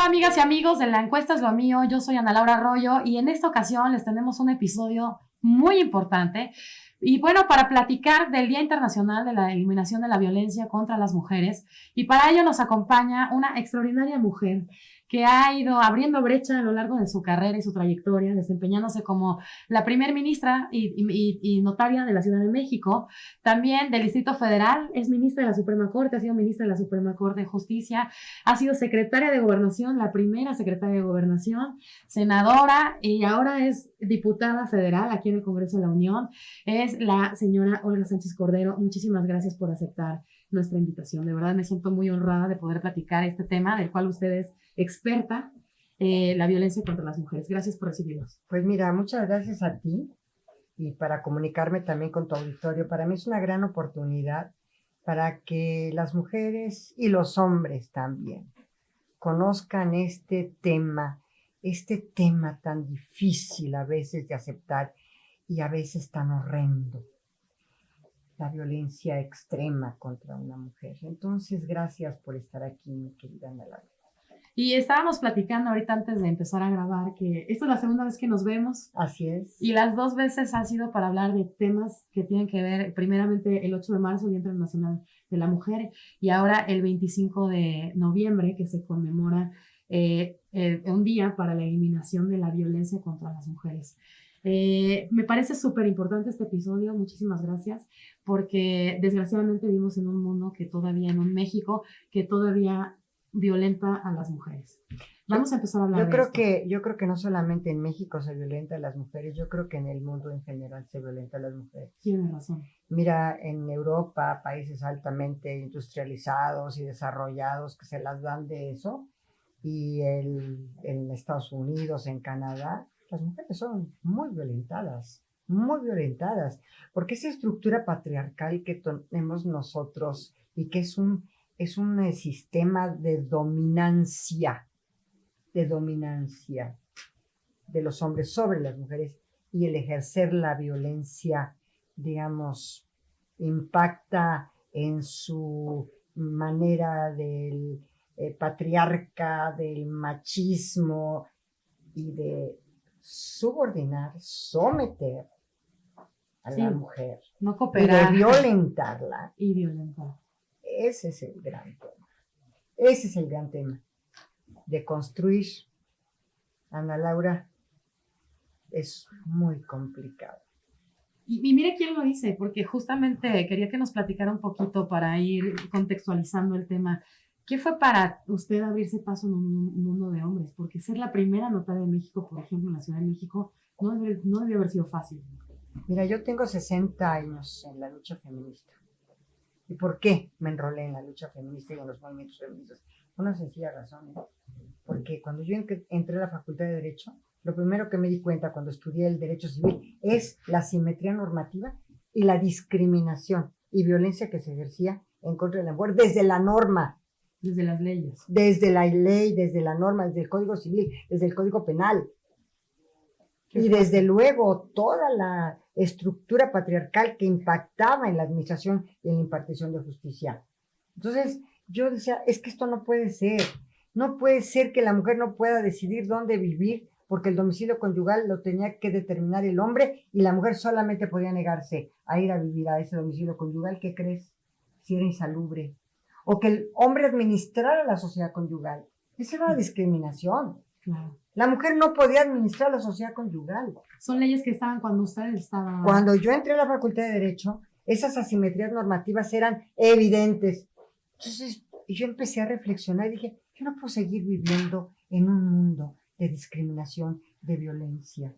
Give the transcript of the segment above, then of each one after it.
amigas y amigos de La Encuesta es lo mío, yo soy Ana Laura Arroyo y en esta ocasión les tenemos un episodio muy importante y bueno, para platicar del Día Internacional de la Eliminación de la Violencia contra las Mujeres, y para ello nos acompaña una extraordinaria mujer que ha ido abriendo brecha a lo largo de su carrera y su trayectoria, desempeñándose como la primer ministra y notaria de la Ciudad de México, también del Distrito Federal, es ministra de la Suprema Corte, ha sido ministra de la Suprema Corte de Justicia, ha sido secretaria de Gobernación, la primera secretaria de Gobernación, senadora y ahora es diputada federal aquí en el Congreso de la Unión. Es la señora Olga Sánchez Cordero. Muchísimas gracias por aceptar nuestra invitación. De verdad me siento muy honrada de poder platicar este tema del cual usted es experta, la violencia contra las mujeres. Gracias por recibirnos. Pues mira, muchas gracias a ti y para comunicarme también con tu auditorio. Para mí es una gran oportunidad para que las mujeres y los hombres también conozcan este tema tan difícil a veces de aceptar y a veces tan horrendo, la violencia extrema contra una mujer. Entonces, gracias por estar aquí, mi querida Ana Laura. Y estábamos platicando ahorita antes de empezar a grabar que esta es la segunda vez que nos vemos. Así es. Y las dos veces ha sido para hablar de temas que tienen que ver, primeramente el 8 de marzo, Día Internacional de la Mujer, y ahora el 25 de noviembre, que se conmemora un día para la eliminación de la violencia contra las mujeres. Me parece súper importante este episodio, muchísimas gracias, porque desgraciadamente vivimos en un mundo que todavía, en un México que todavía violenta a las mujeres. Vamos a empezar a hablar de esto. Yo creo que no solamente en México se violenta a las mujeres, yo creo que en el mundo en general se violenta a las mujeres. Tienes razón. Mira, en Europa, países altamente industrializados y desarrollados que se las dan de eso, y en Estados Unidos, en Canadá, las mujeres son muy violentadas, porque esa estructura patriarcal que tenemos nosotros y que es un sistema de dominancia de los hombres sobre las mujeres, y el ejercer la violencia, digamos, impacta en su manera del patriarca, del machismo y de subordinar, someter a la mujer, no cooperar, y de violentarla. Y violentar. Ese es el gran tema. Ese es el gran tema. De construir, Ana Laura, es muy complicado. Y mire quién lo dice, porque justamente quería que nos platicara un poquito para ir contextualizando el tema. ¿Qué fue para usted abrirse paso en un mundo de hombres? Porque ser la primera notaria de México, por ejemplo, en la Ciudad de México, no debió haber sido fácil. Mira, yo tengo 60 años en la lucha feminista. ¿Y por qué me enrolé en la lucha feminista y en los movimientos feministas? Una sencilla razón, ¿eh? Porque cuando yo entré a la Facultad de Derecho, lo primero que me di cuenta cuando estudié el derecho civil es la simetría normativa y la discriminación y violencia que se ejercía en contra de la mujer desde la norma. Desde las leyes. Desde la ley, desde la norma, desde el Código Civil, desde el Código Penal. Y desde luego toda la estructura patriarcal que impactaba en la administración y en la impartición de justicia. Entonces yo decía, es que esto no puede ser. No puede ser que la mujer no pueda decidir dónde vivir, porque el domicilio conyugal lo tenía que determinar el hombre y la mujer solamente podía negarse a ir a vivir a ese domicilio conyugal. ¿Qué crees? Si era insalubre. O que el hombre administrara la sociedad conyugal. Esa era la discriminación. Claro. La mujer no podía administrar la sociedad conyugal. Son leyes que estaban cuando ustedes estaban... Cuando yo entré a la Facultad de Derecho, esas asimetrías normativas eran evidentes. Entonces yo empecé a reflexionar y dije, yo no puedo seguir viviendo en un mundo de discriminación, de violencia,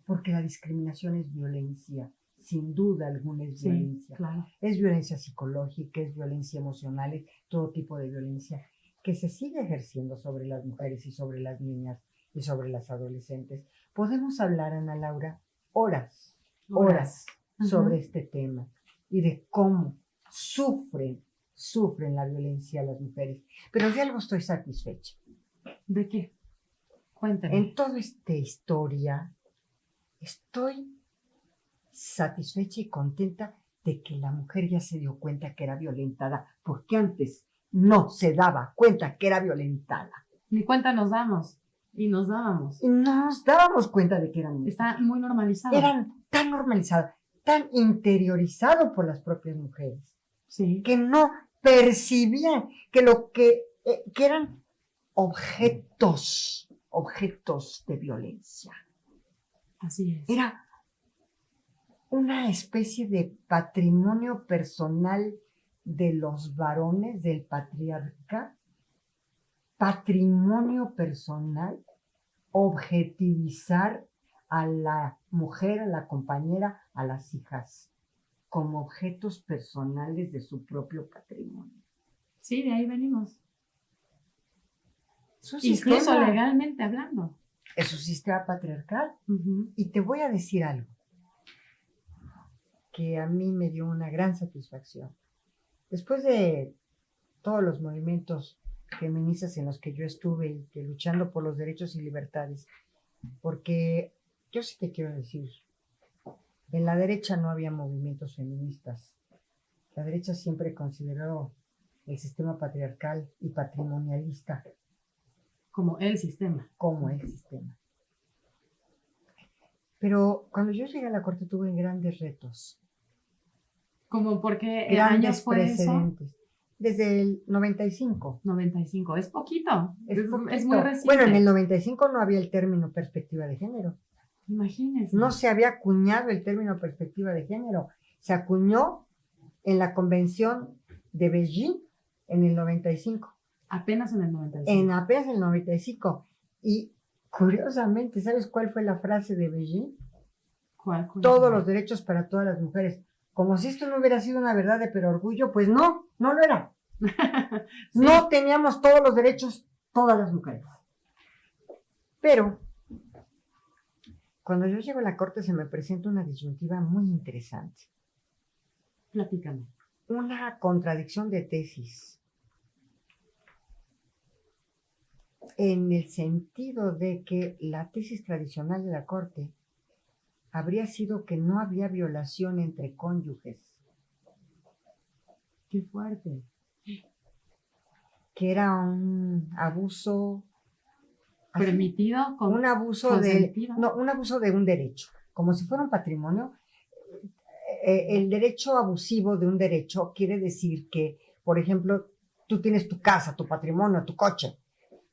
porque la discriminación es violencia, sin duda alguna es violencia. Claro. Es violencia psicológica, es violencia emocional, es todo tipo de violencia que se sigue ejerciendo sobre las mujeres y sobre las niñas y sobre las adolescentes. Podemos hablar, Ana Laura, horas sobre este tema y de cómo sufren la violencia las mujeres. Pero de algo estoy satisfecha. ¿De qué? Cuéntame. En toda esta historia estoy satisfecha y contenta de que la mujer ya se dio cuenta que era violentada, porque antes no se daba cuenta que era violentada. Ni cuenta nos damos. Y nos dábamos. Y no nos dábamos cuenta de que eran mujeres. Está muy normalizado. Eran tan normalizados, tan interiorizados por las propias mujeres, sí. que no percibían que que eran objetos de violencia. Así es. Era una especie de patrimonio personal de los varones, del patriarca, patrimonio personal, objetivizar a la mujer, a la compañera, a las hijas, como objetos personales de su propio patrimonio. Sí, de ahí venimos. Incluso sistema, legalmente hablando. Es un sistema patriarcal. Uh-huh. Y te voy a decir algo que a mí me dio una gran satisfacción. Después de todos los movimientos feministas en los que yo estuve y que luchando por los derechos y libertades, porque yo sí te quiero decir, en la derecha no había movimientos feministas. La derecha siempre consideró el sistema patriarcal y patrimonialista como el sistema. Pero cuando yo llegué a la corte tuve grandes retos. ¿Cómo por qué grandes años fue precedentes? Eso? Desde el 95. 95, es poquito. Poquito. Es muy reciente. Bueno, en el 95 no había el término perspectiva de género. Imagínense. No se había acuñado el término perspectiva de género. Se acuñó en la Convención de Beijing en el 95. Apenas en el 95. Apenas en el 95. Y curiosamente, ¿sabes cuál fue la frase de Beijing? ¿Cuál? Todos los derechos para todas las mujeres. Como si esto no hubiera sido una verdad de perorgullo, pues no lo era. Sí. No teníamos todos los derechos todas las mujeres. Pero cuando yo llego a la corte se me presenta una disyuntiva muy interesante. Platícame. Una contradicción de tesis. En el sentido de que la tesis tradicional de la corte habría sido que no había violación entre cónyuges. ¡Qué fuerte! Que era un abuso permitido, un abuso de un derecho, como si fuera un patrimonio. El derecho abusivo de un derecho quiere decir que, por ejemplo, tú tienes tu casa, tu patrimonio, tu coche,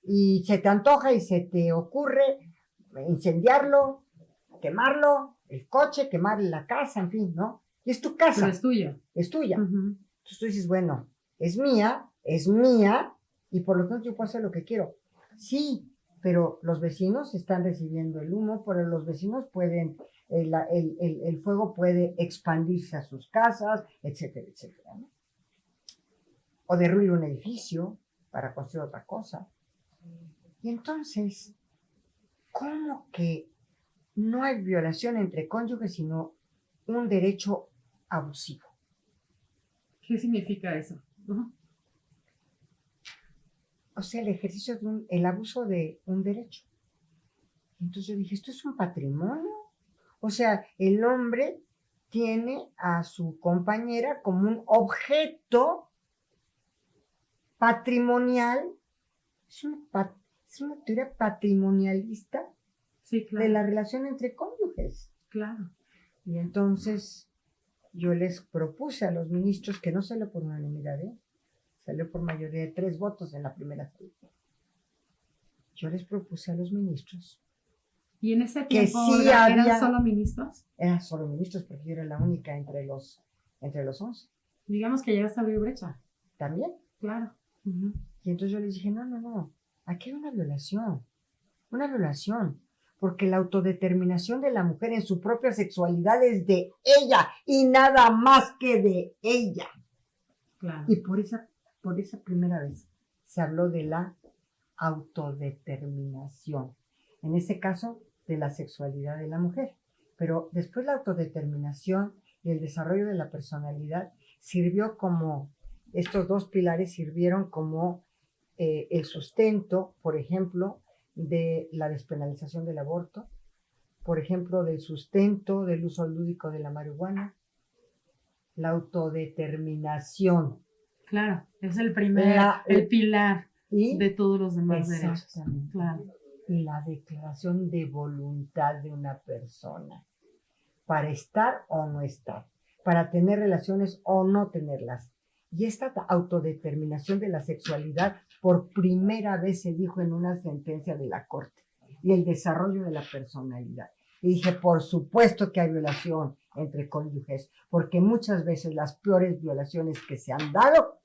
y se te antoja y se te ocurre incendiarlo, quemarlo, el coche, quemar la casa, en fin, ¿no? Y es tu casa. Pero es tuya. Es tuya. Uh-huh. Entonces tú dices, bueno, es mía, y por lo tanto yo puedo hacer lo que quiero. Sí, pero los vecinos están recibiendo el humo, pero los vecinos pueden, el fuego puede expandirse a sus casas, etcétera, etcétera, ¿no? O derruir un edificio para construir otra cosa. Y entonces, ¿cómo que no hay violación entre cónyuges, sino un derecho abusivo? ¿Qué significa eso? Uh-huh. O sea, el ejercicio el abuso de un derecho. Entonces yo dije, ¿esto es un patrimonio? O sea, el hombre tiene a su compañera como un objeto patrimonial. Es una teoría patrimonialista, sí, claro, de la relación entre cónyuges. Claro. Y entonces yo les propuse a los ministros, que no salió por unanimidad, salió por mayoría de 3 votos en la primera salida. Yo les propuse a los ministros. ¿Y en ese tiempo que sí eran solo ministros? Eran solo ministros, porque yo era la única entre los 11. Digamos que llegaste a abrir brecha. ¿También? Claro. Uh-huh. Y entonces yo les dije, no, aquí hay una violación, porque la autodeterminación de la mujer en su propia sexualidad es de ella y nada más que de ella. Claro. Y por esa primera vez se habló de la autodeterminación, en este caso de la sexualidad de la mujer. Pero después la autodeterminación y el desarrollo de la personalidad sirvió como, estos 2 pilares sirvieron como el sustento, por ejemplo, de la despenalización del aborto, por ejemplo, del sustento del uso lúdico de la marihuana, la autodeterminación. Claro, es el primer, el pilar. y de todos los demás derechos. exactamente. Claro. Y la declaración de voluntad de una persona para estar o no estar, para tener relaciones o no tenerlas. Y esta autodeterminación de la sexualidad por primera vez se dijo en una sentencia de la Corte, y el desarrollo de la personalidad. Y dije, por supuesto que hay violación entre cónyuges, porque muchas veces las peores violaciones que se han dado,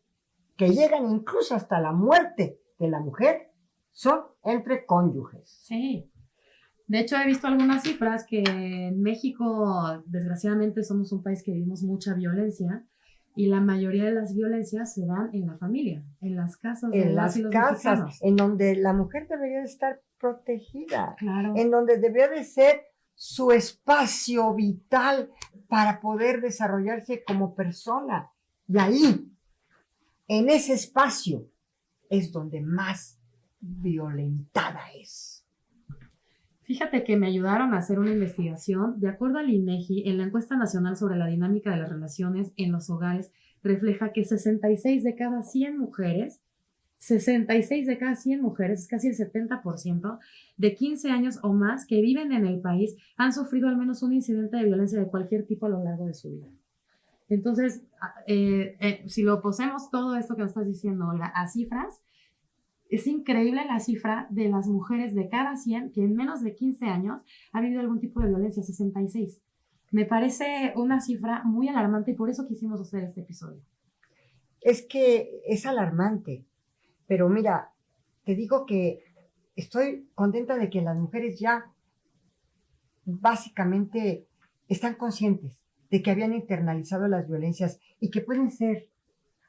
que llegan incluso hasta la muerte de la mujer, son entre cónyuges. Sí. De hecho, he visto algunas cifras que en México, desgraciadamente, somos un país que vivimos mucha violencia y la mayoría de las violencias se dan en la familia, en las casas de En las las y los casas, mexicanos. en donde la mujer debería de estar protegida, Claro. en donde debería de ser su espacio vital para poder desarrollarse como persona. Y ahí, en ese espacio, es donde más violentada es. Fíjate que me ayudaron a hacer una investigación. De acuerdo al INEGI, en la encuesta nacional sobre la dinámica de las relaciones en los hogares, refleja que 66 de cada 100 mujeres, 66 de cada 100 mujeres, es casi el 70%, de 15 años o más que viven en el país, han sufrido al menos un incidente de violencia de cualquier tipo a lo largo de su vida. Entonces, si lo posemos todo esto que nos estás diciendo, Olga, a cifras, es increíble la cifra de las mujeres de cada 100 que en menos de 15 años ha vivido algún tipo de violencia, 66. Me parece una cifra muy alarmante y por eso quisimos hacer este episodio. Es que es alarmante, pero mira, te digo que estoy contenta de que las mujeres ya básicamente están conscientes de que habían internalizado las violencias y que pueden ser,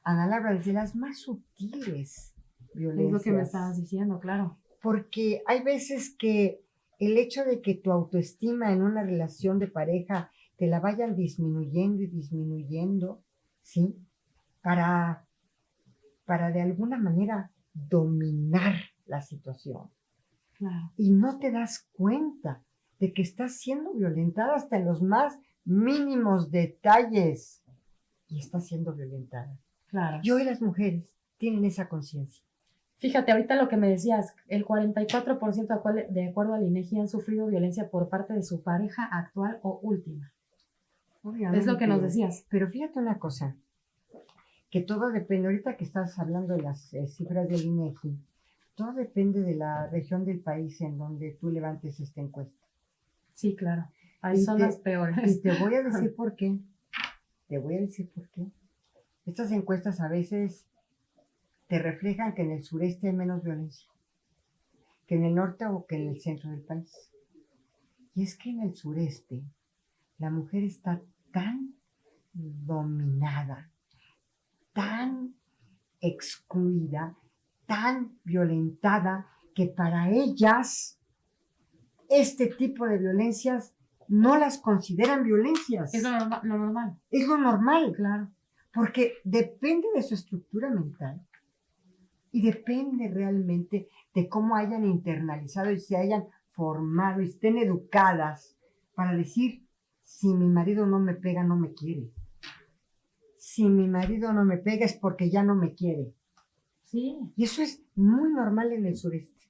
Ana Laura, desde las más sutiles violencias. Es lo que me estabas diciendo, claro. Porque hay veces que el hecho de que tu autoestima en una relación de pareja te la vayan disminuyendo y disminuyendo, ¿sí? Para de alguna manera dominar la situación. Claro. Y no te das cuenta de que estás siendo violentada hasta en los más mínimos detalles. Y estás siendo violentada. Claro. Y hoy las mujeres tienen esa conciencia. Fíjate, ahorita lo que me decías, el 44% de acuerdo al INEGI han sufrido violencia por parte de su pareja actual o última. Obviamente. Es lo que nos decías. Pero fíjate una cosa, que todo depende, ahorita que estás hablando de las cifras del INEGI, todo depende de la región del país en donde tú levantes esta encuesta. Sí, claro. Hay zonas peores. Y te voy a decir por qué. Te voy a decir por qué. Estas encuestas a veces te reflejan que en el sureste hay menos violencia que en el norte o que en el centro del país. Y es que en el sureste la mujer está tan dominada, tan excluida, tan violentada, que para ellas este tipo de violencias no las consideran violencias. Es lo normal. Es lo normal. Claro. Porque depende de su estructura mental y depende realmente de cómo hayan internalizado y se hayan formado y estén educadas para decir, si mi marido no me pega, no me quiere. Si mi marido no me pega es porque ya no me quiere. Sí. Y eso es muy normal en el sureste.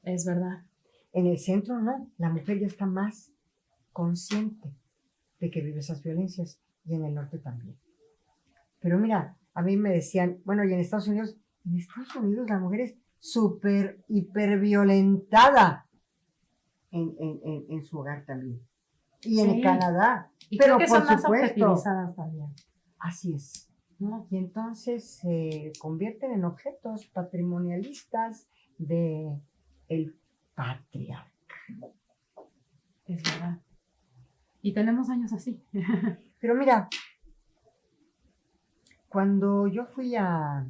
Es verdad. En el centro no, la mujer ya está más consciente de que vive esas violencias y en el norte también. Pero mira, a mí me decían, bueno, y en Estados Unidos la mujer es súper, hiper violentada en su hogar también. Y en Canadá. Y pero creo que por son más supuesto, objetivizadas también. Así es. ¿No? Y entonces se convierten en objetos patrimonialistas de el patriarca. Es verdad. Y tenemos años así. Pero mira, cuando yo fui a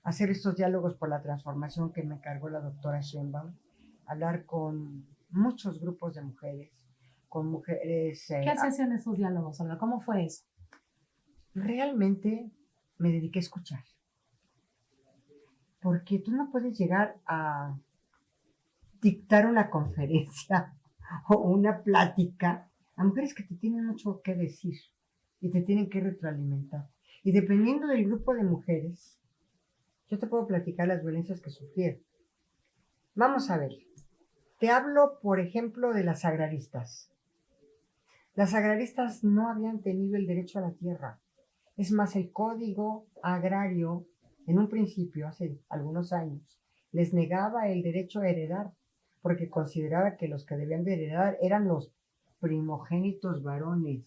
hacer estos diálogos por la transformación que me encargó la doctora Sheinbaum, hablar con muchos grupos de mujeres, con mujeres... ¿Qué se hacían esos diálogos, Olga? ¿Cómo fue eso? Realmente me dediqué a escuchar. Porque tú no puedes llegar a dictar una conferencia o una plática a mujeres que te tienen mucho que decir y te tienen que retroalimentar. Y dependiendo del grupo de mujeres, Yo te puedo platicar las violencias que sufrieron. Vamos a ver. Te hablo, por ejemplo, de las agraristas. Las agraristas no habían tenido el derecho a la tierra. Es más, el Código Agrario, en un principio, hace algunos años, les negaba el derecho a heredar, porque consideraba que los que debían de heredar eran los primogénitos varones.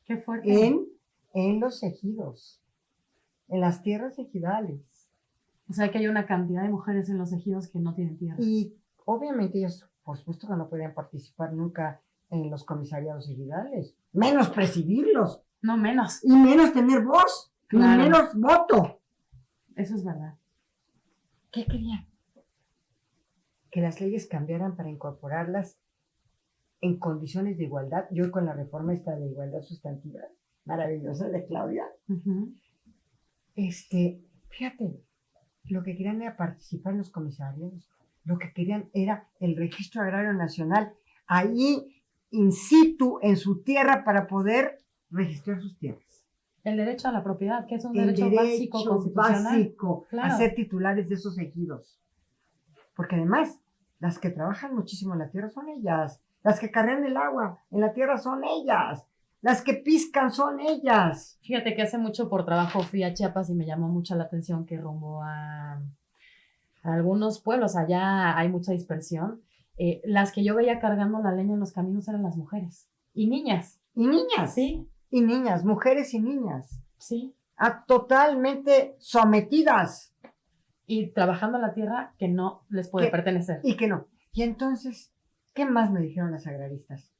Qué fuerte. En los ejidos, en las tierras ejidales. O sea que hay una cantidad de mujeres en los ejidos que no tienen tierra. Y obviamente ellos, por supuesto que no podían participar nunca en los comisariados ejidales, menos presidirlos. No menos. Y menos tener voz, Claro. ni menos voto. Eso es verdad. ¿Qué querían? Que las leyes cambiaran para incorporarlas en condiciones de igualdad. Yo con la reforma esta de igualdad sustantiva, maravillosa de Claudia, fíjate, lo que querían era participar en los comisarios, lo que querían era el registro agrario nacional, ahí in situ, en su tierra, para poder registrar sus tierras. El derecho a la propiedad, que es un El derecho básico constitucional. básico, Claro. a ser titulares de esos ejidos. Porque además, las que trabajan muchísimo en la tierra son ellas, las que cargan el agua en la tierra son ellas, las que piscan son ellas. Fíjate que hace mucho por trabajo fui a Chiapas y me llamó mucho la atención que rumbo a algunos pueblos, allá hay mucha dispersión. Las que yo veía cargando la leña en los caminos eran las mujeres y niñas. Y niñas. Sí. Y niñas, mujeres y niñas. Sí. Totalmente sometidas. Y trabajando la tierra que no les puede pertenecer. Y que no. Y entonces, ¿qué más me dijeron las agraristas?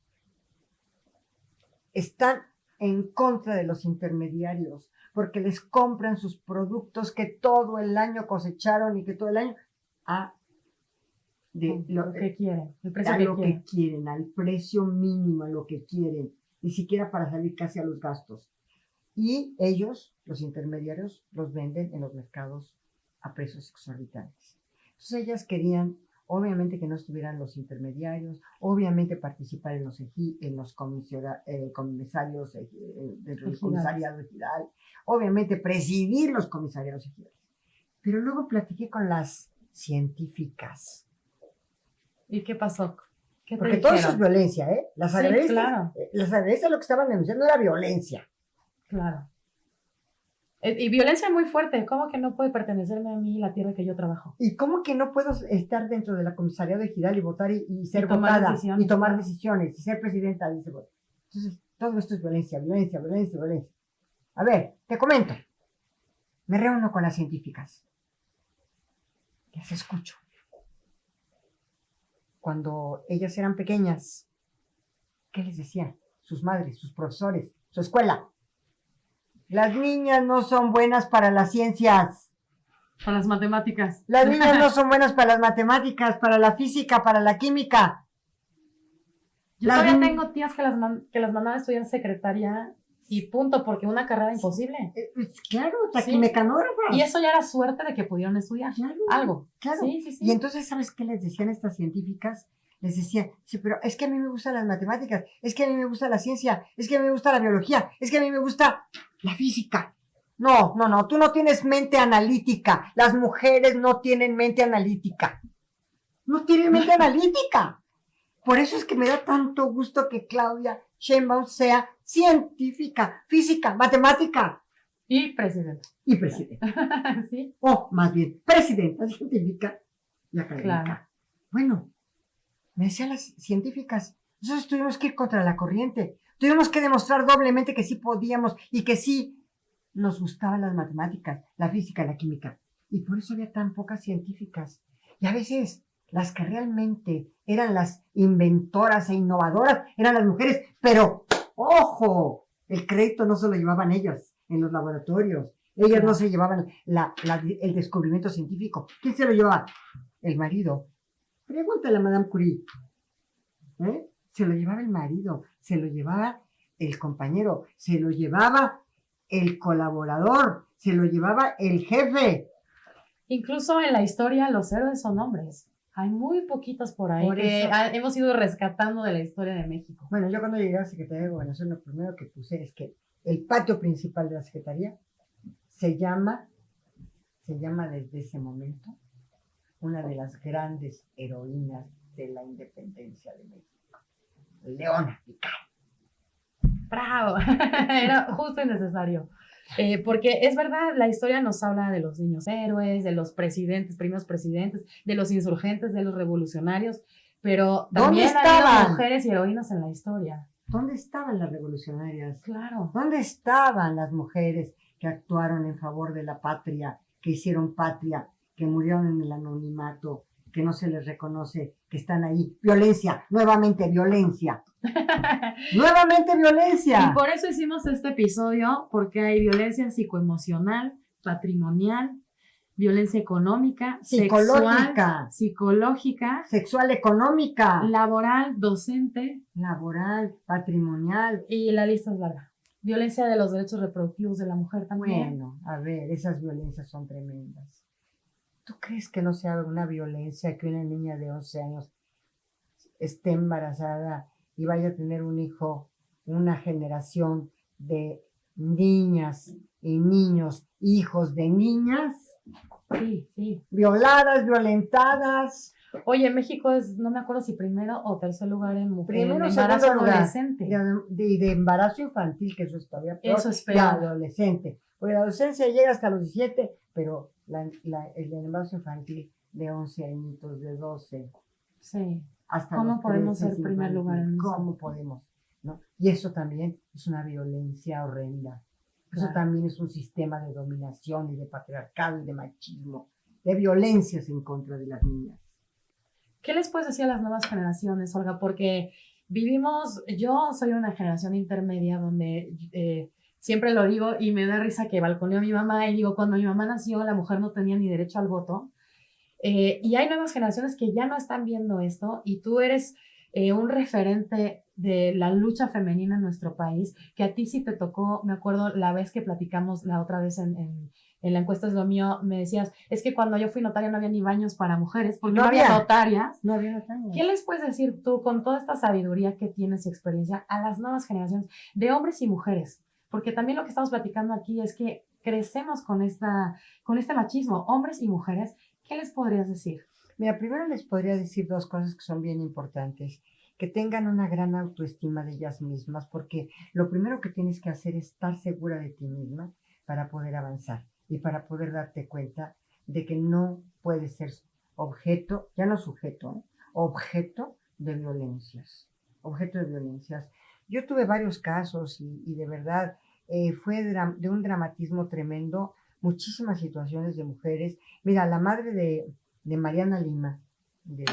Están en contra de los intermediarios, porque les compran sus productos que todo el año cosecharon y que todo el año lo que quieren, el precio a que lo quieren. que quieren, al precio mínimo, a lo que quieren, ni siquiera para salir casi a los gastos. Y ellos, los intermediarios, los venden en los mercados a precios exorbitantes. Entonces ellas querían, obviamente, que no estuvieran los intermediarios, obviamente participar en los comisarios del comisariado ejidal, obviamente presidir los comisariados ejidales. Pero luego platiqué con las científicas. ¿Y qué pasó? ¿Qué Porque todo eso es violencia, ¿eh? Las agraristas, claro. Las agraristas lo que estaban denunciando era violencia. Claro. Y violencia muy fuerte. ¿Cómo que no puede pertenecerme a mí la tierra que yo trabajo? ¿Y cómo que no puedo estar dentro de la comisariado ejidal y votar y ser tomar votada decisiones, y tomar claro. decisiones y ser presidenta de ese voto? Entonces, todo esto es violencia, violencia, violencia, violencia. A ver, te comento. Me reúno con las científicas. Las escucho. Cuando ellas eran pequeñas, ¿qué les decían? Sus madres, sus profesores, su escuela. Las niñas no son buenas para las ciencias. Para las matemáticas. Las niñas no son buenas para las matemáticas, para la física, para la química. Yo todavía tengo tías que las mandaban a estudiar secretaria y punto, porque una carrera imposible. Claro, taquimecanógrafas. Y eso ya era suerte de que pudieron estudiar algo. Claro. Sí. Y entonces, ¿sabes qué les decían estas científicas? Les decían, sí, pero es que a mí me gustan las matemáticas, es que a mí me gusta la ciencia, es que a mí me gusta la biología, es que a mí me gusta la física. No, tú no tienes mente analítica. Las mujeres no tienen mente analítica. No tienen mente analítica. Por eso es que me da tanto gusto que Claudia Sheinbaum sea científica, física, matemática. Y presidenta. Y presidenta. Sí. O más bien, presidenta científica y académica. Claro. Bueno, me decían las científicas, nosotros tuvimos que ir contra la corriente. Tuvimos que demostrar doblemente que sí podíamos y que sí nos gustaban las matemáticas, la física, la química. Y por eso había tan pocas científicas. Y a veces las que realmente eran las inventoras e innovadoras eran las mujeres. Pero, ¡ojo! El crédito no se lo llevaban ellas en los laboratorios. Ellas no se llevaban el descubrimiento científico. ¿Quién se lo llevaba? El marido. Pregúntale a Madame Curie. Se lo llevaba el marido, se lo llevaba el compañero, se lo llevaba el colaborador, se lo llevaba el jefe. Incluso en la historia los héroes son hombres. Hay muy poquitos por ahí que hemos ido rescatando de la historia de México. Bueno, yo cuando llegué a la Secretaría de Gobernación, lo primero que puse es que el patio principal de la Secretaría se llama se llama desde ese momento una de las grandes heroínas de la independencia de México. Leona Vicario. ¡Bravo! Era justo y necesario. Porque es verdad, la historia nos habla de los niños héroes, de los presidentes, primeros presidentes, de los insurgentes, de los revolucionarios, pero también ha habido mujeres y heroínas en la historia. ¿Dónde estaban las revolucionarias? Claro. ¿Dónde estaban las mujeres que actuaron en favor de la patria, que hicieron patria, que murieron en el anonimato, que no se les reconoce, que están ahí? Violencia, nuevamente violencia. Nuevamente violencia. Y por eso hicimos este episodio, porque hay violencia psicoemocional, patrimonial, violencia económica, psicológica, psicológica, sexual, económica, laboral, docente, laboral, patrimonial. Y la lista es larga. Violencia de los derechos reproductivos de la mujer también. Bueno, a ver, esas violencias son tremendas. ¿Tú crees que no sea una violencia que una niña de 11 años esté embarazada y vaya a tener un hijo, una generación de niñas y niños, hijos de niñas? Sí, sí. Violadas, violentadas. Oye, México es, no me acuerdo si primero o tercer lugar en mujeres. Primero, en embarazo segundo lugar. Adolescente. De embarazo infantil, que eso es todavía peor. Eso es peor. De adolescente. Porque la adolescencia llega hasta los 17, pero el embarazo infantil de 11 añitos, de 12. Sí. Hasta ¿Cómo podemos ser primer lugar en eso? ¿Cómo podemos? ¿No? Y eso también es una violencia horrenda. Eso Claro. también es un sistema de dominación y de patriarcado y de machismo, de violencias en contra de las niñas. ¿Qué les puedes decir a las nuevas generaciones, Olga? Porque yo soy una generación intermedia donde siempre lo digo y me da risa que balconeó a mi mamá y digo, cuando mi mamá nació la mujer no tenía ni derecho al voto. Y hay nuevas generaciones que ya no están viendo esto y tú eres un referente de la lucha femenina en nuestro país, que a ti sí te tocó, me acuerdo la vez que platicamos la otra vez en la encuesta es lo mío, me decías, es que cuando yo fui notaria no había ni baños para mujeres, porque no había notarias. No había notarias. ¿Qué les puedes decir tú con toda esta sabiduría que tienes y experiencia a las nuevas generaciones de hombres y mujeres? Porque también lo que estamos platicando aquí es que crecemos con este machismo, hombres y mujeres. ¿Qué les podrías decir? Mira, primero les podría decir dos cosas que son bien importantes. Que tengan una gran autoestima de ellas mismas, porque lo primero que tienes que hacer es estar segura de ti misma para poder avanzar y para poder darte cuenta de que no puedes ser objeto, ya no sujeto, objeto de violencias. Objeto de violencias. Yo tuve varios casos y de verdad fue de un dramatismo tremendo, muchísimas situaciones de mujeres. Mira, la madre de Mariana Lima, de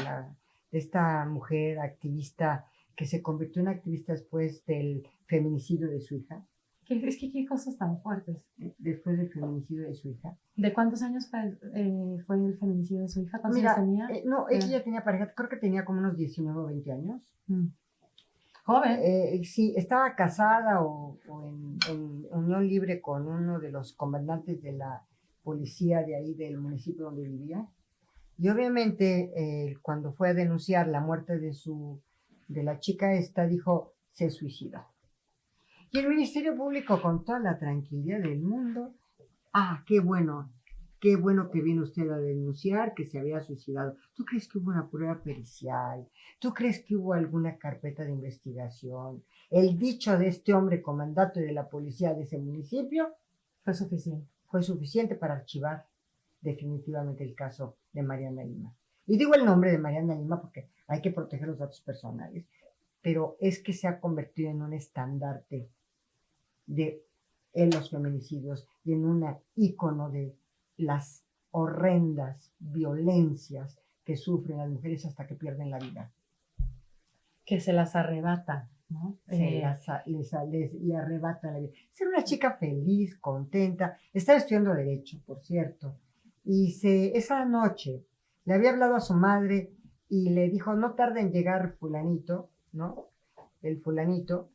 esta mujer activista que se convirtió en activista después del feminicidio de su hija. Es que qué cosas tan fuertes. Después del feminicidio de su hija. ¿De cuántos años fue el feminicidio de su hija? ¿Cuántos Mira, años tenía? No, ella ya tenía pareja, creo que tenía como unos 19 o 20 años. Joven. Sí, estaba casada o en unión libre con uno de los comandantes de la policía de ahí del municipio donde vivía. Y obviamente cuando fue a denunciar la muerte de la chica esta, dijo, se suicidó. Y el Ministerio Público, con toda la tranquilidad del mundo, qué bueno que vino usted a denunciar que se había suicidado. ¿Tú crees que hubo una prueba pericial? ¿Tú crees que hubo alguna carpeta de investigación? El dicho de este hombre comandante de la policía de ese municipio fue suficiente. Fue suficiente para archivar definitivamente el caso de Mariana Lima. Y digo el nombre de Mariana Lima porque hay que proteger los datos personales, pero es que se ha convertido en un estandarte en los feminicidios y en un ícono de las horrendas violencias que sufren las mujeres hasta que pierden la vida. Que se las arrebata, ¿no? Les arrebata la vida. Ser una chica feliz, contenta, estaba estudiando Derecho, por cierto, y esa noche le había hablado a su madre y le dijo, no tarda en llegar fulanito, ¿no? El fulanito,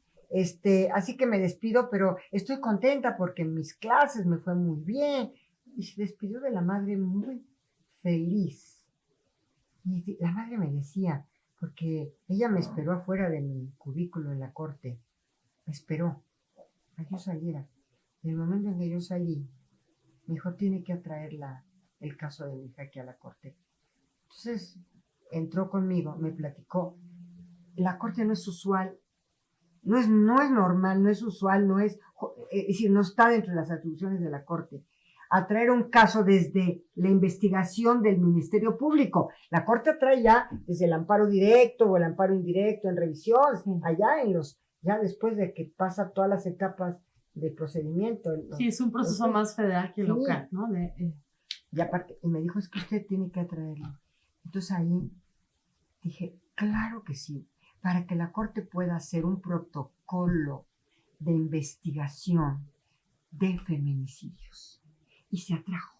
así que me despido, pero estoy contenta porque en mis clases me fue muy bien. Y se despidió de la madre muy feliz. Y la madre me decía, porque ella me esperó afuera de mi cubículo en la corte, me esperó a que yo saliera. Y en el momento en que yo salí, me dijo, tiene que atraerla el caso de mi hija aquí a la corte. Entonces entró conmigo, me platicó. La corte no es usual, no es normal, no es usual, es decir, no está dentro de las atribuciones de la corte. A traer un caso desde la investigación del Ministerio Público. La corte trae ya desde el amparo directo o el amparo indirecto en revisión, allá ya después de que pasa todas las etapas del procedimiento. Sí, es un proceso más federal que local, ¿no? Y aparte, y me dijo, es que usted tiene que traerlo. Entonces ahí dije, claro que sí, para que la corte pueda hacer un protocolo de investigación de feminicidios. Y se atrajo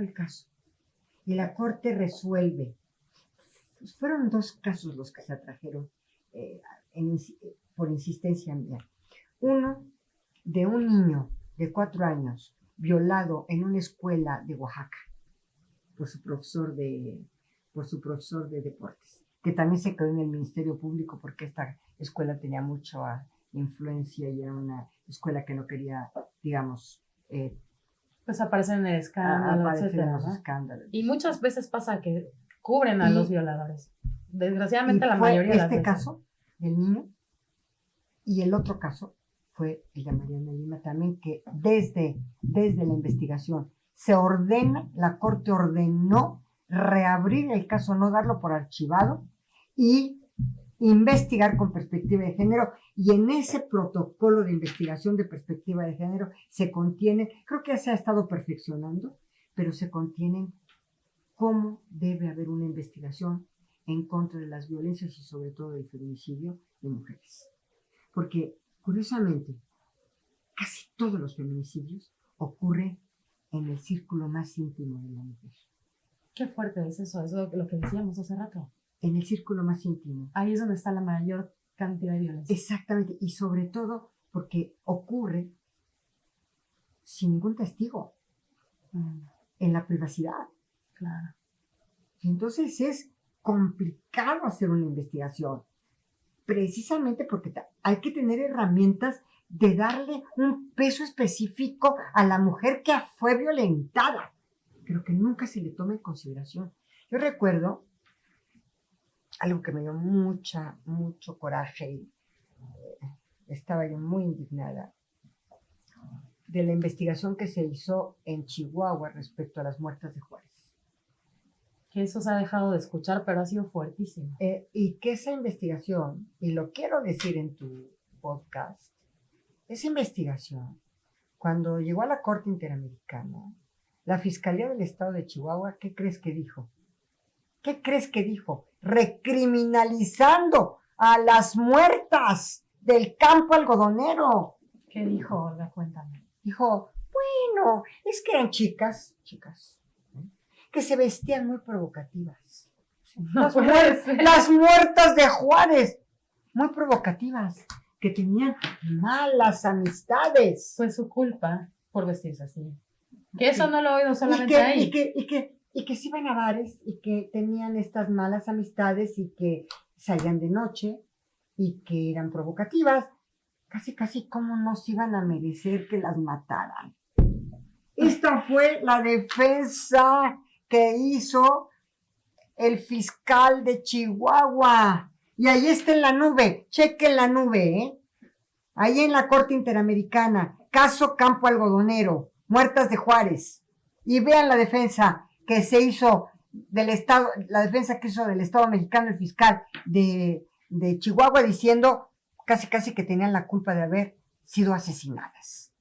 el caso. Y la corte resuelve. Fueron 2 casos los que se atrajeron por insistencia mía. Uno de un niño de 4 años violado en una escuela de Oaxaca por su profesor de deportes, que también se quedó en el Ministerio Público porque esta escuela tenía mucha influencia y era una escuela que no quería, digamos, pues aparecen en el escándalo, etcétera, ¿no? Escándalos. Y muchas veces pasa que cubren a los violadores. Desgraciadamente la mayoría de las veces. Este caso del niño y el otro caso fue el de Mariana Lima también, que desde la investigación la corte ordenó reabrir el caso, no darlo por archivado y investigar con perspectiva de género, y en ese protocolo de investigación de perspectiva de género se contienen, creo que ya se ha estado perfeccionando, pero se contienen cómo debe haber una investigación en contra de las violencias y sobre todo del feminicidio de mujeres. Porque, curiosamente, casi todos los feminicidios ocurren en el círculo más íntimo de la mujer. Qué fuerte es eso, es lo que decíamos hace rato. En el círculo más íntimo. Ahí es donde está la mayor cantidad de violencia. Exactamente, y sobre todo porque ocurre sin ningún testigo, en la privacidad. Claro. Y entonces es complicado hacer una investigación, precisamente porque hay que tener herramientas de darle un peso específico a la mujer que fue violentada, pero que nunca se le toma en consideración. Yo recuerdo algo que me dio mucho coraje y estaba yo muy indignada de la investigación que se hizo en Chihuahua respecto a las muertas de Juárez. Que eso se ha dejado de escuchar, pero ha sido fuertísimo. Y que esa investigación, y lo quiero decir en tu podcast, esa investigación, cuando llegó a la Corte Interamericana, la Fiscalía del Estado de Chihuahua, ¿qué crees que dijo? Recriminalizando a las muertas del campo algodonero. ¿Qué dijo, Olga? Cuéntame. Dijo, bueno, es que eran chicas, que se vestían muy provocativas. Las muertas de Juárez, muy provocativas, que tenían malas amistades. Fue su culpa por vestirse así. Que eso no lo he oído solamente ahí. Y que se iban a bares y que tenían estas malas amistades y que salían de noche y que eran provocativas. Casi como no se iban a merecer que las mataran. Esta fue la defensa que hizo el fiscal de Chihuahua. Y ahí está en la nube, chequen la nube, ahí en la Corte Interamericana, caso Campo Algodonero, muertas de Juárez. Y vean la defensa que se hizo del Estado, la defensa que hizo del Estado mexicano el fiscal de Chihuahua, diciendo casi que tenían la culpa de haber sido asesinadas.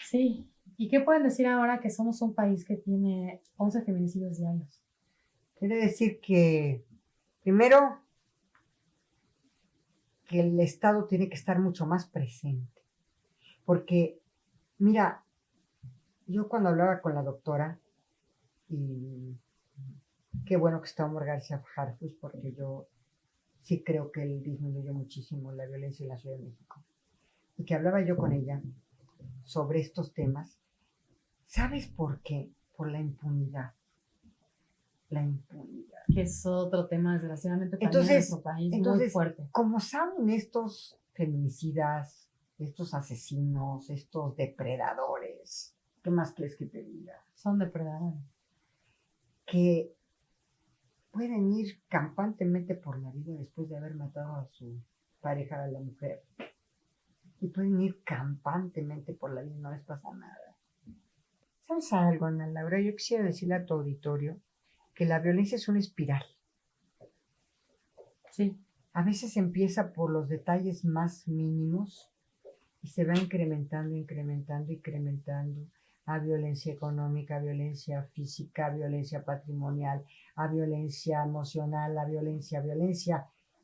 Sí. ¿Y qué pueden decir ahora que somos un país que tiene 11 feminicidios diarios? Quiere decir que, primero, que el Estado tiene que estar mucho más presente. Porque, mira, yo cuando hablaba con la doctora, y qué bueno que está Omar García Harfuch, porque yo sí creo que él disminuyó muchísimo la violencia en la Ciudad de México. Y que hablaba yo con ella sobre estos temas. ¿Sabes por qué? Por la impunidad. La impunidad. Que es otro tema, desgraciadamente, también en nuestro país muy fuerte. Como saben estos feminicidas, estos asesinos, estos depredadores, ¿qué más quieres que te diga? Son depredadores. Que pueden ir campantemente por la vida después de haber matado a su pareja, a la mujer. Y pueden ir campantemente por la vida y no les pasa nada. ¿Sabes algo, Ana Laura? Yo quisiera decirle a tu auditorio que la violencia es una espiral. Sí. A veces empieza por los detalles más mínimos y se va incrementando, incrementando, incrementando a violencia económica, a violencia física, a violencia patrimonial, a violencia emocional, a violencia,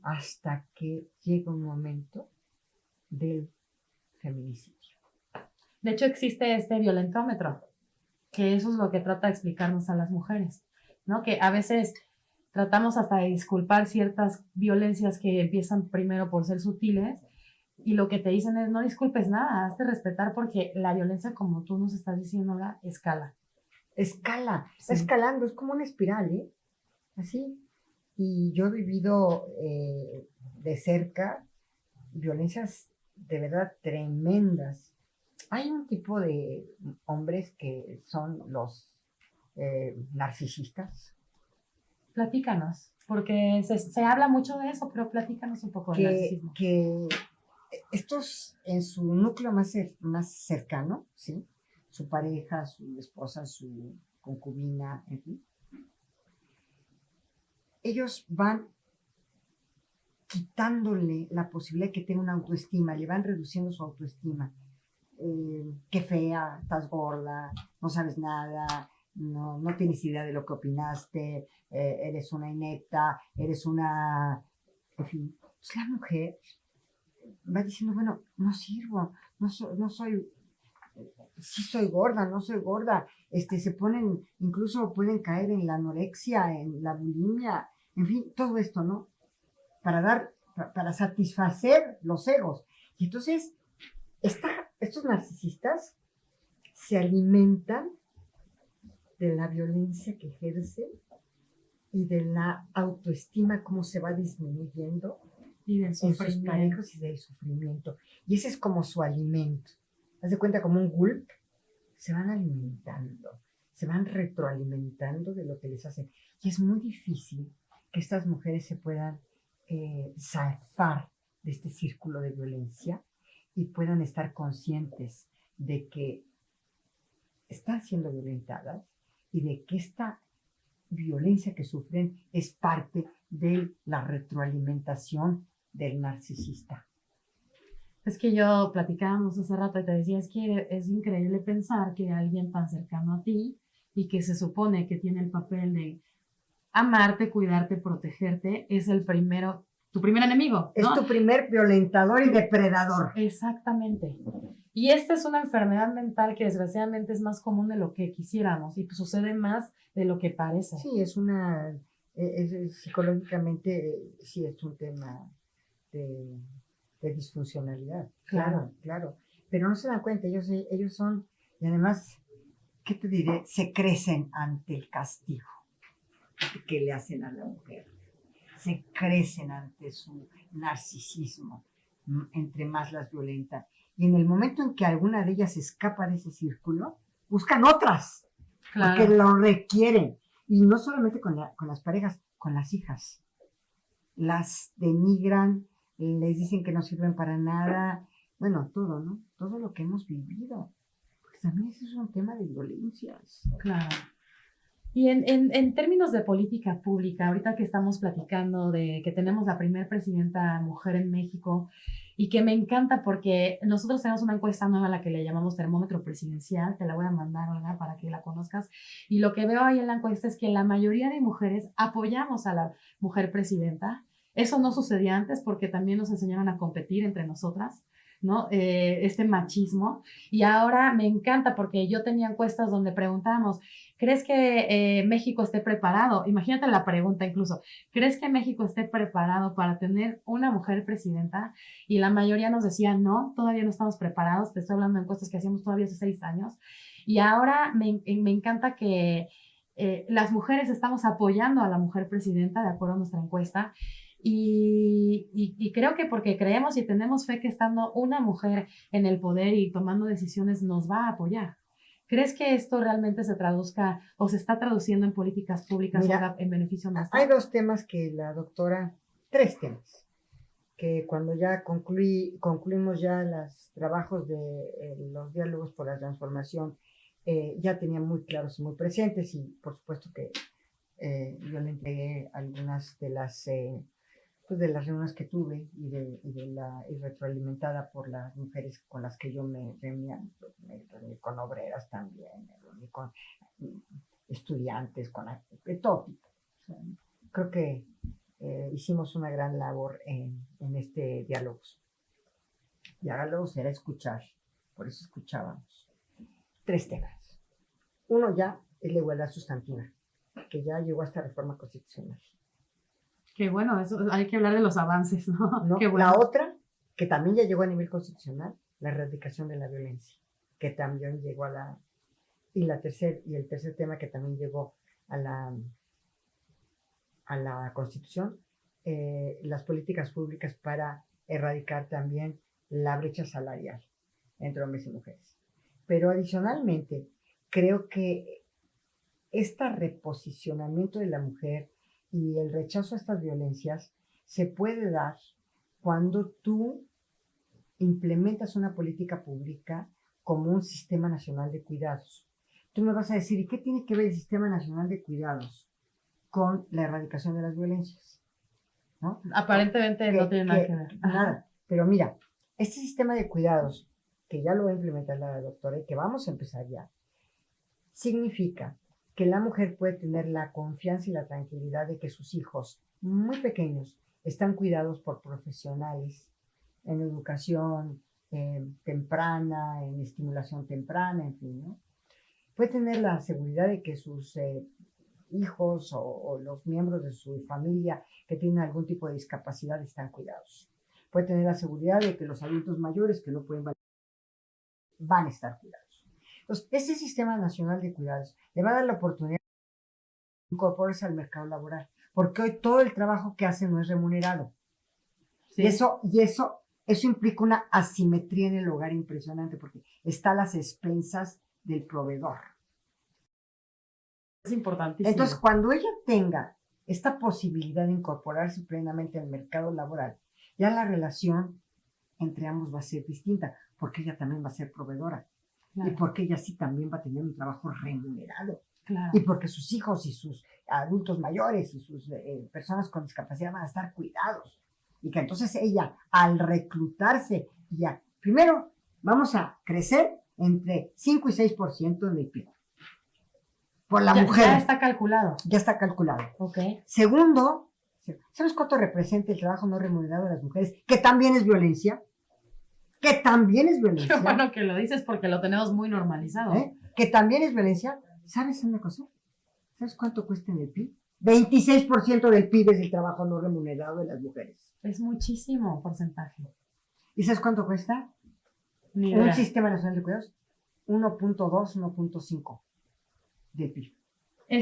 hasta que llega un momento del feminicidio. De hecho, existe este violentómetro, que eso es lo que trata de explicarnos a las mujeres, ¿no? Que a veces tratamos hasta de disculpar ciertas violencias que empiezan primero por ser sutiles y lo que te dicen es no disculpes nada, hazte respetar porque la violencia, como tú nos estás diciendo, escala. Escala, Sí. va escalando, es como una espiral, ¿eh? Así. Y yo he vivido de cerca violencias de verdad tremendas. Hay un tipo de hombres que son los narcisistas. Platícanos, porque se habla mucho de eso, pero platícanos un poco del narcisismo. Que estos en su núcleo más cercano, ¿sí? Su pareja, su esposa, su concubina, en fin. Ellos van quitándole la posibilidad de que tenga una autoestima, le van reduciendo su autoestima. Qué fea, estás gorda, no sabes nada, no tienes idea de lo que opinaste, eres una inepta, eres una... En fin, pues la mujer va diciendo, bueno, no sirvo, no soy, sí soy gorda, no soy gorda, se ponen, incluso pueden caer en la anorexia, en la bulimia, en fin, todo esto, ¿no? Para satisfacer los egos. Y entonces, estos narcisistas se alimentan de la violencia que ejercen y de la autoestima, cómo se va disminuyendo Y del en sus sufrimiento. parejos y del sufrimiento. Y ese es como su alimento. Haz de cuenta como un gulp, se van alimentando, se van retroalimentando de lo que les hacen. Y es muy difícil que estas mujeres se puedan zafar de este círculo de violencia y puedan estar conscientes de que están siendo violentadas y de que esta violencia que sufren es parte de la retroalimentación del narcisista. Es que yo platicábamos hace rato y te decía, es que es increíble pensar que alguien tan cercano a ti y que se supone que tiene el papel de amarte, cuidarte, protegerte, es tu primer enemigo, Es ¿no? tu primer violentador y depredador. Exactamente. Y esta es una enfermedad mental que desgraciadamente es más común de lo que quisiéramos y pues sucede más de lo que parece. Sí, psicológicamente, sí es un tema de disfuncionalidad. Claro, claro. Pero no se dan cuenta, ellos son, y además, ¿qué te diré? Se crecen ante el castigo que le hacen a la mujer. Se crecen ante su narcisismo, entre más las violentan. Y en el momento en que alguna de ellas escapa de ese círculo, buscan otras, Claro. porque lo requieren. Y no solamente con las parejas, con las hijas. Las denigran, les dicen que no sirven para nada. Bueno, todo, ¿no? Todo lo que hemos vivido. Porque también ese es un tema de violencias. Claro. Y en términos de política pública, ahorita que estamos platicando de que tenemos la primera presidenta mujer en México y que me encanta porque nosotros tenemos una encuesta nueva a la que le llamamos termómetro presidencial, te la voy a mandar, Olga, para que la conozcas. Y lo que veo ahí en la encuesta es que la mayoría de mujeres apoyamos a la mujer presidenta. Eso no sucedía antes porque también nos enseñaron a competir entre nosotras, ¿no? Este machismo. Y ahora me encanta porque yo tenía encuestas donde preguntábamos, ¿crees que México esté preparado? Imagínate la pregunta incluso, ¿crees que México esté preparado para tener una mujer presidenta? Y la mayoría nos decía, no, todavía no estamos preparados. Te estoy hablando de encuestas que hacíamos todavía hace 6 años. Y ahora me encanta que las mujeres estamos apoyando a la mujer presidenta, de acuerdo a nuestra encuesta. y creo que porque creemos y tenemos fe que estando una mujer en el poder y tomando decisiones nos va a apoyar. ¿Crees que esto realmente se traduzca o se está traduciendo en políticas públicas en beneficio nuestro? Hay dos temas que la doctora, tres temas, que cuando ya concluimos ya los trabajos de los diálogos por la transformación, ya tenía muy claros y muy presentes, y por supuesto que yo le entregué algunas de las reuniones que tuve y retroalimentada por las mujeres con las que yo me reunía, me reuní con obreras también, me reuní con estudiantes, de todo tipo. O sea, creo que hicimos una gran labor en este diálogo. Diálogo será escuchar, por eso escuchábamos. Tres temas. Uno ya es la igualdad sustantiva, que ya llegó a esta reforma constitucional. Qué bueno, eso, hay que hablar de los avances, ¿no? Qué bueno. La otra, que también ya llegó a nivel constitucional, la erradicación de la violencia, que también llegó a la... Y el tercer tema que también llegó a la Constitución, las políticas públicas para erradicar también la brecha salarial entre hombres y mujeres. Pero adicionalmente, creo que este reposicionamiento de la mujer y el rechazo a estas violencias se puede dar cuando tú implementas una política pública como un sistema nacional de cuidados. Tú me vas a decir, ¿y qué tiene que ver el sistema nacional de cuidados con la erradicación de las violencias? ¿No? Aparentemente no tiene nada que ver. Nada, pero mira, este sistema de cuidados, que ya lo va a implementar la doctora y que vamos a empezar ya, significa que la mujer puede tener la confianza y la tranquilidad de que sus hijos muy pequeños están cuidados por profesionales en educación temprana, en estimulación temprana, en fin, ¿no? Puede tener la seguridad de que sus hijos o los miembros de su familia que tienen algún tipo de discapacidad están cuidados. Puede tener la seguridad de que los adultos mayores que no pueden van a estar cuidados. Entonces, este sistema nacional de cuidados le va a dar la oportunidad de incorporarse al mercado laboral, porque hoy todo el trabajo que hace no es remunerado. Sí. Y eso implica una asimetría en el hogar impresionante, porque está a las expensas del proveedor. Es importantísimo. Entonces, cuando ella tenga esta posibilidad de incorporarse plenamente al mercado laboral, ya la relación entre ambos va a ser distinta, porque ella también va a ser proveedora. Claro. Y porque ella sí también va a tener un trabajo remunerado. Claro. Y porque sus hijos y sus adultos mayores y sus personas con discapacidad van a estar cuidados. Y que entonces ella, al reclutarse, ya, primero vamos a crecer entre 5 y 6% en el PIB. Por la mujer. Ya está calculado. Ya está calculado. Okay. Segundo, ¿sabes cuánto representa el trabajo no remunerado de las mujeres? Que también es violencia. Que también es violencia. Qué bueno que lo dices porque lo tenemos muy normalizado. Que también es violencia. ¿Sabes una cosa? ¿Sabes cuánto cuesta en el PIB? 26% del PIB es el trabajo no remunerado de las mujeres. Es muchísimo porcentaje. ¿Y sabes cuánto cuesta? Un sistema nacional de cuidados. 1.2, 1.5 del PIB.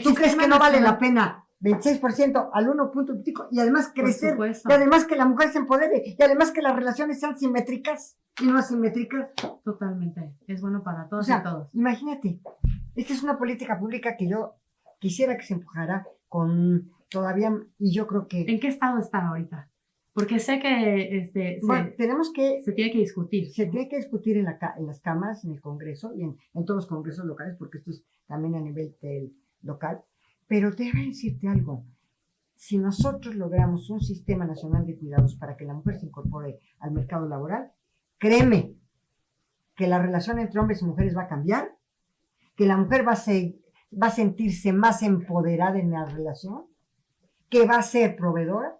¿Tú crees que no vale la pena 26% al 1.5 y además crecer, y además que la mujer se empodere, y además que las relaciones sean simétricas y no asimétricas? Totalmente, es bueno para todos, o sea, y todos. Imagínate, esta es una política pública que yo quisiera que se empujara con todavía, y yo creo que... ¿En qué estado está ahorita? Porque sé que se tiene que discutir. Se tiene que discutir en las cámaras, en el Congreso y en todos los congresos locales, porque esto es también a nivel local. Pero déjame decirte algo. Si nosotros logramos un sistema nacional de cuidados para que la mujer se incorpore al mercado laboral, créeme que la relación entre hombres y mujeres va a cambiar, que la mujer va a sentirse más empoderada en la relación, que va a ser proveedora,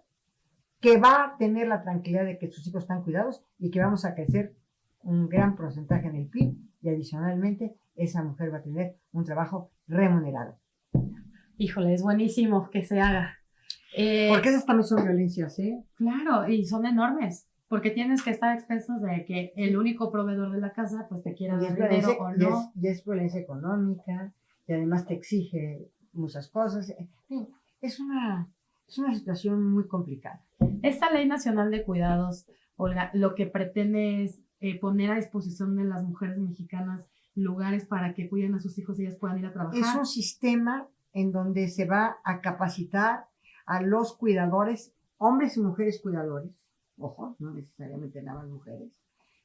que va a tener la tranquilidad de que sus hijos están cuidados y que vamos a crecer un gran porcentaje en el PIB y adicionalmente esa mujer va a tener un trabajo remunerado. Híjole, es buenísimo que se haga. Porque esas también son violencias, ¿eh? Claro, y son enormes, porque tienes que estar expensos de que el único proveedor de la casa pues te quiera dar dinero o no. Y es violencia económica, y además te exige muchas cosas. Es una situación muy complicada. Esta Ley Nacional de Cuidados, Olga, lo que pretende es poner a disposición de las mujeres mexicanas lugares para que cuiden a sus hijos y ellas puedan ir a trabajar. Es un sistema en donde se va a capacitar a los cuidadores, hombres y mujeres cuidadores, ojo, no necesariamente nada más mujeres,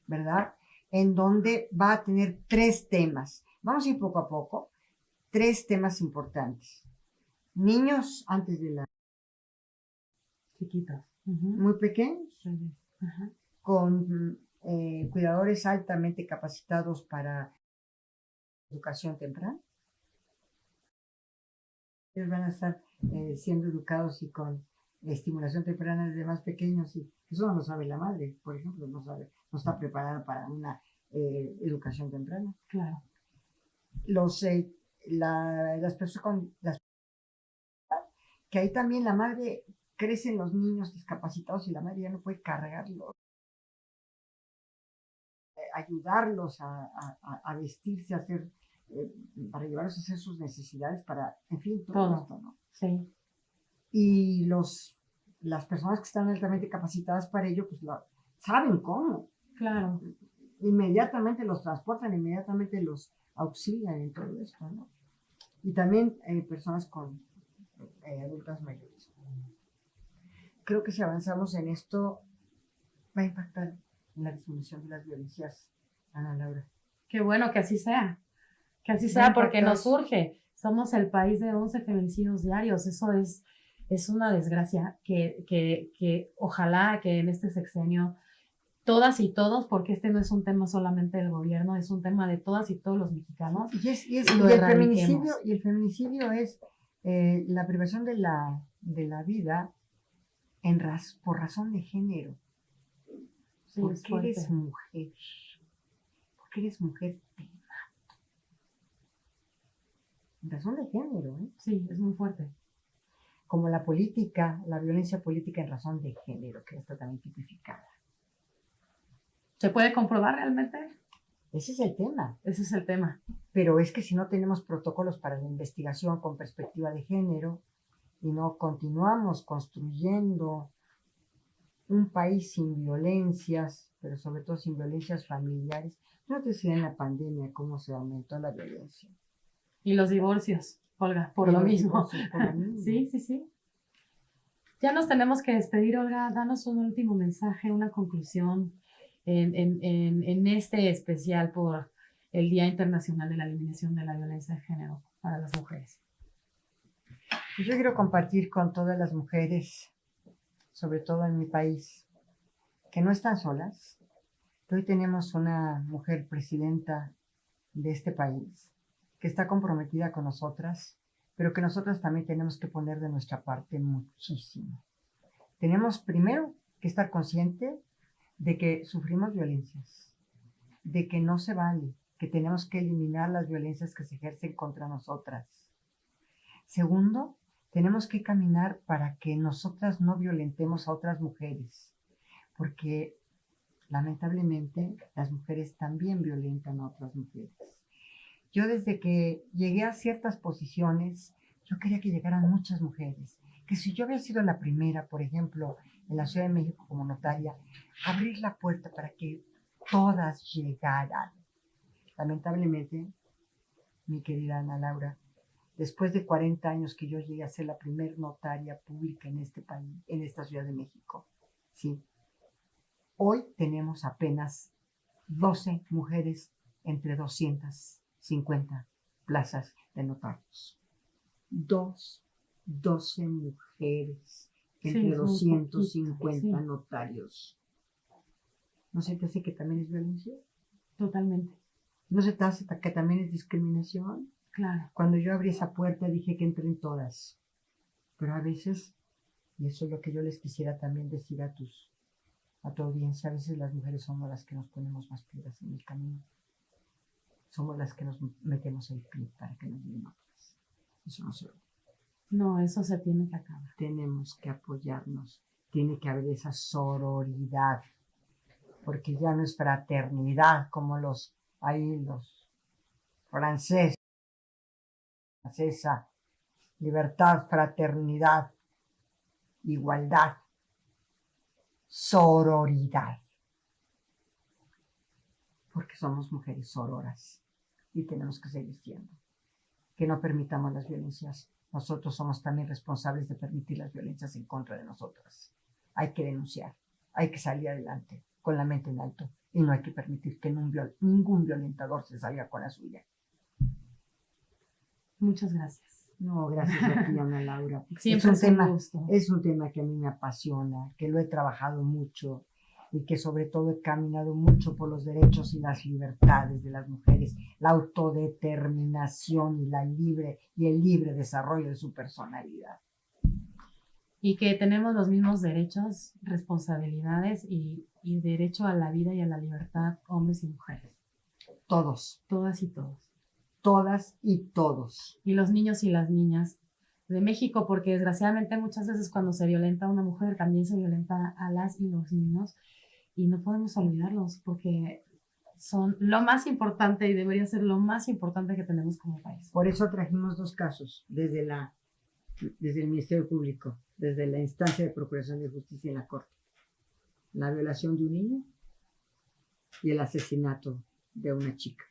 ¿verdad? En donde va a tener 3 temas. Vamos a ir poco a poco. 3 temas importantes. Niños antes de la... Chiquitos. Muy pequeños, con cuidadores altamente capacitados para educación temprana. Ellos van a estar siendo educados y con estimulación temprana desde más pequeños, y eso no lo sabe la madre, por ejemplo, no está preparada para una educación temprana. Claro. Las personas con que ahí también la madre, crecen los niños discapacitados y la madre ya no puede cargarlos, ayudarlos a vestirse, a hacer, para llevarlos a hacer sus necesidades, para, en fin, todo esto, ¿no? Sí. Y las personas que están altamente capacitadas para ello, pues saben cómo. Claro. Inmediatamente los transportan, inmediatamente los auxilian en todo esto, ¿no? Y también personas con adultas mayores. Creo que si avanzamos en esto, va a impactar en la disminución de las violencias, Ana Laura. Qué bueno que así sea. Que así sea, porque nos surge. Somos el país de 11 feminicidios diarios. Eso es una desgracia que ojalá que en este sexenio todas y todos, porque este no es un tema solamente del gobierno, es un tema de todas y todos los mexicanos. Y el feminicidio es la privación de la vida por razón de género. Sí, porque eres mujer. Porque eres mujer, te mato. Razón de género, ¿eh? Sí, es muy fuerte. Como la política, la violencia política en razón de género, que está también tipificada. ¿Se puede comprobar realmente? Ese es el tema. Ese es el tema. Pero es que si no tenemos protocolos para la investigación con perspectiva de género y no continuamos construyendo un país sin violencias, pero sobre todo sin violencias familiares, no te sé en la pandemia cómo se aumentó la violencia. Y los divorcios, Olga, por lo mismo. Sí, sí, sí. Ya nos tenemos que despedir, Olga. Danos un último mensaje, una conclusión en este especial por el Día Internacional de la Eliminación de la Violencia de Género para las mujeres. Yo quiero compartir con todas las mujeres, sobre todo en mi país, que no están solas. Hoy tenemos una mujer presidenta de este país que está comprometida con nosotras, pero que nosotras también tenemos que poner de nuestra parte muchísimo. Tenemos primero que estar consciente de que sufrimos violencias, de que no se vale, que tenemos que eliminar las violencias que se ejercen contra nosotras. Segundo, tenemos que caminar para que nosotras no violentemos a otras mujeres, porque lamentablemente las mujeres también violentan a otras mujeres. Yo desde que llegué a ciertas posiciones, yo quería que llegaran muchas mujeres, que si yo había sido la primera, por ejemplo, en la Ciudad de México como notaria, abrir la puerta para que todas llegaran. Lamentablemente, mi querida Ana Laura, después de 40 años que yo llegué a ser la primer notaria pública en este país, en esta Ciudad de México, sí, hoy tenemos apenas 12 mujeres entre 250 plazas de notarios. 12 mujeres entre 250 notarios. ¿No se te hace que también es violencia? Totalmente. ¿No se te hace que también es discriminación? Claro. Cuando yo abrí esa puerta dije que entren todas. Pero a veces, y eso es lo que yo les quisiera también decir a tu audiencia, a veces las mujeres somos las que nos ponemos más piedras en el camino. Somos las que nos metemos el pie para que nos den otras. Eso no se ve. No, eso se tiene que acabar. Tenemos que apoyarnos. Tiene que haber esa sororidad. Porque ya no es fraternidad como los franceses. Francesa. Libertad, fraternidad, igualdad. sororidad. Porque somos mujeres sororas y tenemos que seguir siendo. Que no permitamos las violencias. Nosotros somos también responsables de permitir las violencias en contra de nosotras. Hay que denunciar, hay que salir adelante con la mente en alto y no hay que permitir que ningún violentador se salga con la suya. Muchas gracias. No, gracias a ti, Ana Laura. Siempre es un gusto. Es un tema que a mí me apasiona, que lo he trabajado mucho y que sobre todo he caminado mucho por los derechos y las libertades de las mujeres, la autodeterminación y el libre desarrollo de su personalidad. Y que tenemos los mismos derechos, responsabilidades y derecho a la vida y a la libertad, hombres y mujeres. Todos. Todas y todos. Todas y todos. Y los niños y las niñas de México, porque desgraciadamente muchas veces cuando se violenta a una mujer también se violenta a las y los niños y no podemos olvidarlos porque son lo más importante y debería ser lo más importante que tenemos como país. Por eso trajimos 2 casos desde el Ministerio Público, desde la instancia de Procuración de Justicia en la Corte. La violación de un niño y el asesinato de una chica,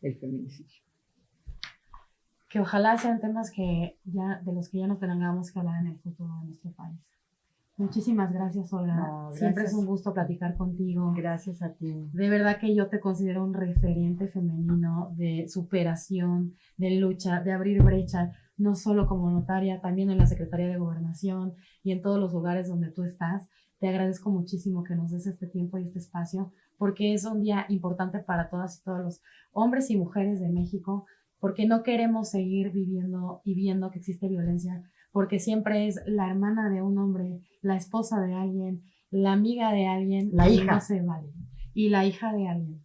el feminicidio. Que ojalá sean temas de los que ya no tengamos que hablar en el futuro de nuestro país. Muchísimas gracias, Olga. No, gracias. Siempre es un gusto platicar contigo. Gracias a ti. De verdad que yo te considero un referente femenino de superación, de lucha, de abrir brecha, no solo como notaria, también en la Secretaría de Gobernación y en todos los lugares donde tú estás. Te agradezco muchísimo que nos des este tiempo y este espacio, porque es un día importante para todas y todos los hombres y mujeres de México, porque no queremos seguir viviendo y viendo que existe violencia, porque siempre es la hermana de un hombre, la esposa de alguien, la amiga de alguien, la hija. No se vale, y la hija de alguien.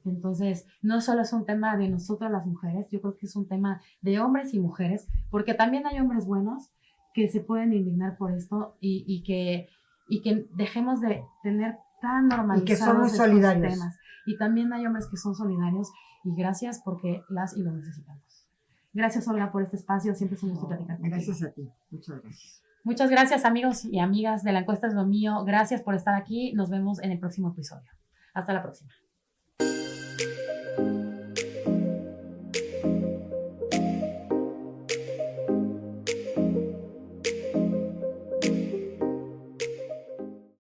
Entonces, no solo es un tema de nosotras las mujeres, yo creo que es un tema de hombres y mujeres, porque también hay hombres buenos que se pueden indignar por esto y que dejemos de tener tan normalizados y que somos solidarios. Temas. Y también hay hombres que son solidarios y gracias porque las y lo necesitamos. Gracias, Olga, por este espacio. Siempre es un gusto platicar contigo. Gracias a ti. Muchas gracias. Muchas gracias, amigos y amigas de La Encuesta es lo mío. Gracias por estar aquí. Nos vemos en el próximo episodio. Hasta la próxima.